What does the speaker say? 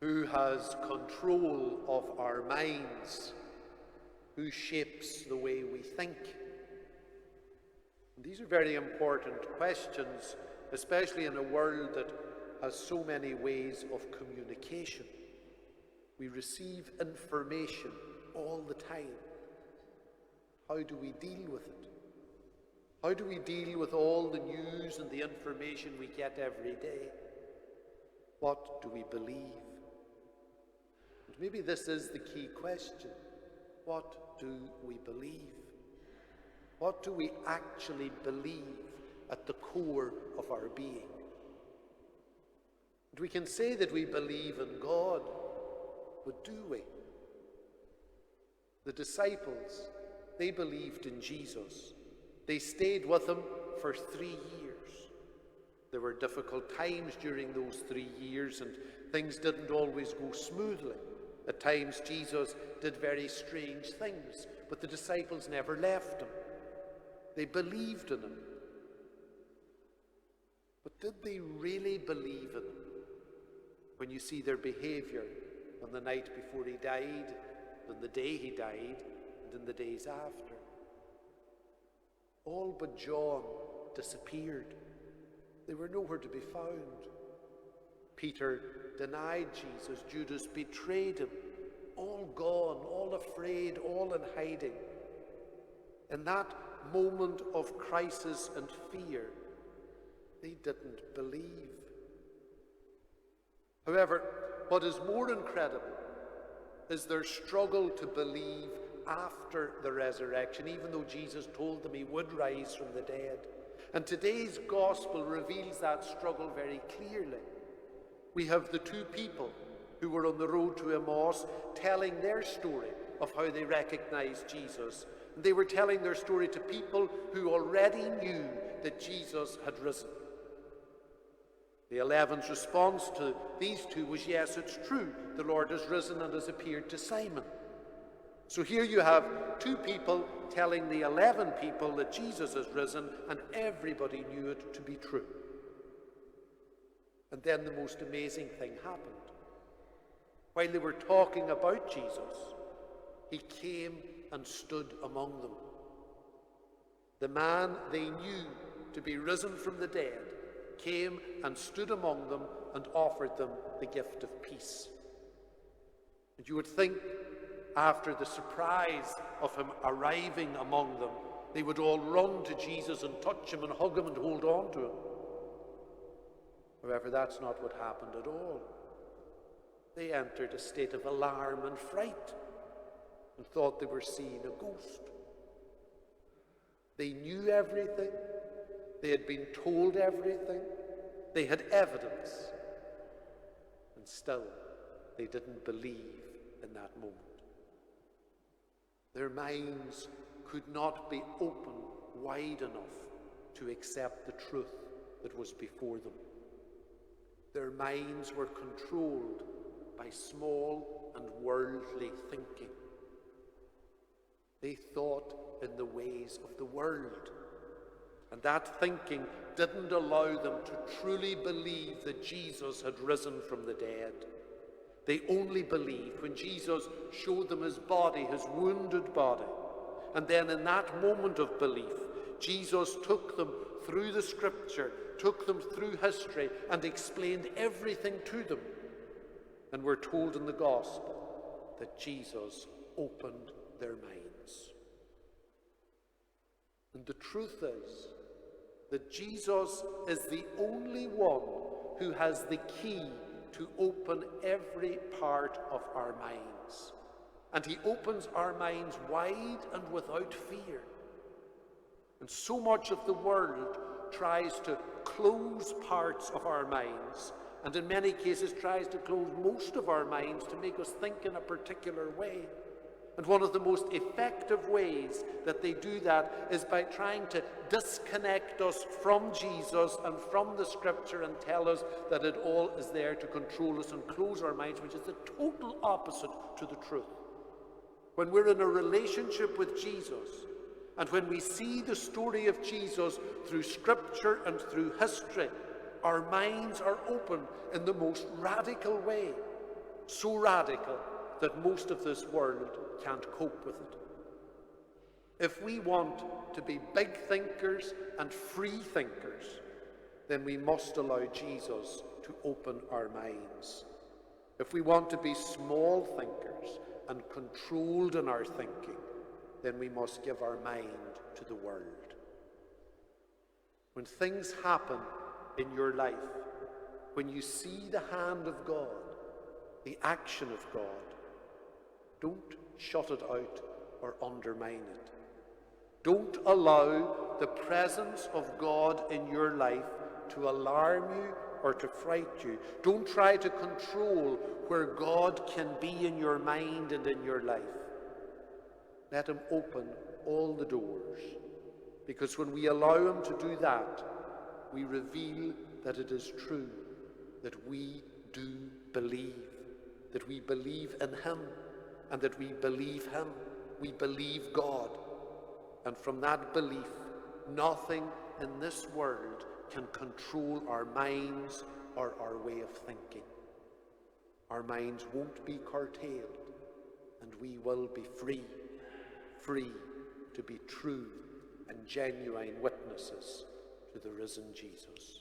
Who has control of our minds? Who shapes the way we think? And these are very important questions, especially in a world that has so many ways of communication. We receive information all the time. How do we deal with it? How do we deal with all the news and the information we get every day? What do we believe? And maybe this is the key question. What do we believe? What do we actually believe at the core of our being? And we can say that we believe in God, but do we? The disciples, they believed in Jesus. They stayed with him for 3 years. There were difficult times during those 3 years, and things didn't always go smoothly. At times Jesus did very strange things, but the disciples never left him. They believed in him. But did they really believe in him? When you see their behavior on the night before he died, on the day he died, and in the days after. All but John disappeared. They were nowhere to be found. Peter denied Jesus. Judas betrayed him. All gone, all afraid, all in hiding. In that moment of crisis and fear, they didn't believe. However, what is more incredible is their struggle to believe after the resurrection, even though Jesus told them he would rise from the dead. And today's gospel reveals that struggle very clearly. We have the two people who were on the road to Emmaus telling their story of how they recognized Jesus. And they were telling their story to people who already knew that Jesus had risen. The 11's response to these two was, yes, it's true, the Lord has risen and has appeared to Simon. So here you have two people telling the 11 people that Jesus has risen, and everybody knew it to be true. And then the most amazing thing happened. While they were talking about Jesus, he came and stood among them. The man they knew to be risen from the dead came and stood among them and offered them the gift of peace. And you would think, after the surprise of him arriving among them, they would all run to Jesus and touch him and hug him and hold on to him. However, that's not what happened at all. They entered a state of alarm and fright and thought they were seeing a ghost. They knew everything. They had been told everything. They had evidence. And still, they didn't believe in that moment. Their minds could not be open wide enough to accept the truth that was before them. Their minds were controlled by small and worldly thinking. They thought in the ways of the world. And that thinking didn't allow them to truly believe that Jesus had risen from the dead. They only believed when Jesus showed them his body, his wounded body. And then in that moment of belief, Jesus took them through the scripture, took them through history, and explained everything to them. And we're told in the gospel that Jesus opened their minds. And the truth is that Jesus is the only one who has the key to open every part of our minds. And he opens our minds wide and without fear. And so much of the world tries to close parts of our minds, and in many cases tries to close most of our minds to make us think in a particular way. And one of the most effective ways that they do that is by trying to disconnect us from Jesus and from the scripture and tell us that it all is there to control us and close our minds, which is the total opposite to the truth. When we're in a relationship with Jesus, and when we see the story of Jesus through scripture and through history, our minds are open in the most radical way. so radical that most of this world can't cope with it. If we want to be big thinkers and free thinkers, then we must allow Jesus to open our minds. If we want to be small thinkers and controlled in our thinking, then we must give our mind to the world. When things happen in your life, when you see the hand of God, the action of God, don't shut it out or undermine it. Don't allow the presence of God in your life to alarm you or to fright you. Don't try to control where God can be in your mind and in your life. Let him open all the doors, because when we allow him to do that, we reveal that it is true, that we do believe, that we believe in him, and that we believe him, we believe God. And from that belief, nothing in this world can control our minds or our way of thinking. Our minds won't be curtailed, and we will be free to be true and genuine witnesses to the risen Jesus.